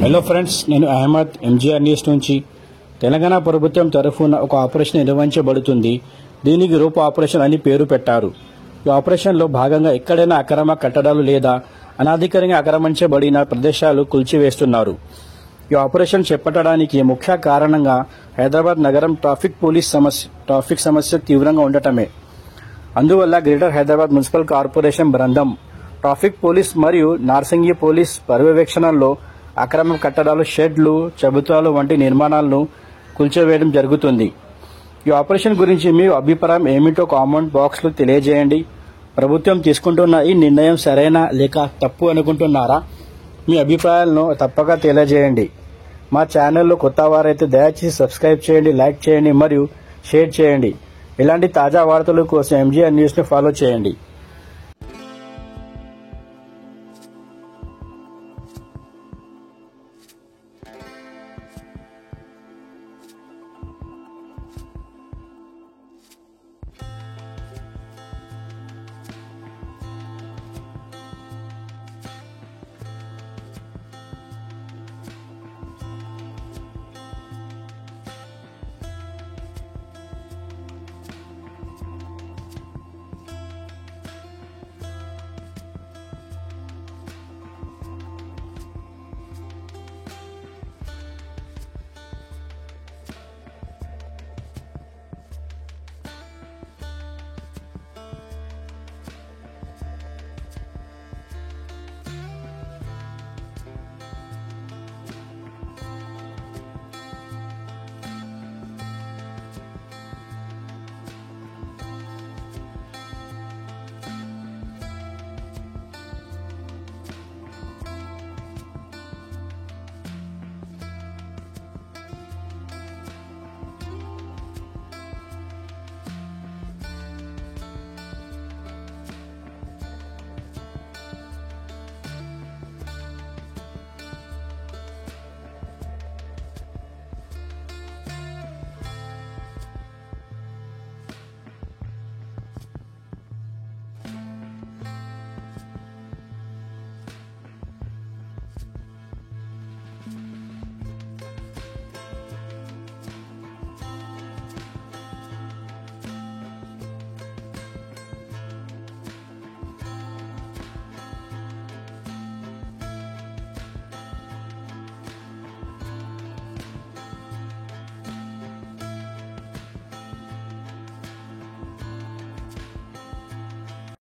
Hello friends, నేను Ahmed MGR news నుంచి. తెలంగాణ ప్రభుత్వం తరఫున ఒక ఆపరేషన్ నిర్వహించబడుతుంది. దీనికి రూప ఆపరేషన్ అని పేరు పెట్టారు. ఈ ఆపరేషన్లో భాగంగా ఎక్కడైనా అక్రమ కట్టడాలు లేదా అనాధికారంగా ఆక్రమించబడిన ప్రదేశాలు కూల్చివేస్తున్నారు. ఈ ఆపరేషన్ చేపట్టడానికి ముఖ్య కారణంగా హైదరాబాద్ నగరం ట్రాఫిక్ సమస్య తీవ్రంగా ఉండటమే. అందువల్ల గ్రేటర్ హైదరాబాద్ మున్సిపల్ కార్పొరేషన్ బృందం, ట్రాఫిక్ పోలీస్ మరియు నార్సింగి పోలీస్ పర్యవేక్షణలో అక్రమ కట్టడాలు, షెడ్లు, చబుతాలు వంటి నిర్మాణాలను కూల్చివేయడం జరుగుతుంది. ఈ ఆపరేషన్ గురించి మీ అభిప్రాయం ఏమిటో కామెంట్ బాక్స్లో తెలియజేయండి. ప్రభుత్వం తీసుకుంటున్న ఈ నిర్ణయం సరైన లేక తప్పు అనుకుంటున్నారా? మీ అభిప్రాయాలను తప్పక తెలియజేయండి. మా ఛానల్లో కొత్త వారైతే దయచేసి సబ్స్క్రైబ్ చేయండి, లైక్ చేయండి మరియు షేర్ చేయండి. ఇలాంటి తాజా వార్తల కోసం ఎంజీఆర్ న్యూస్ని ఫాలో చేయండి.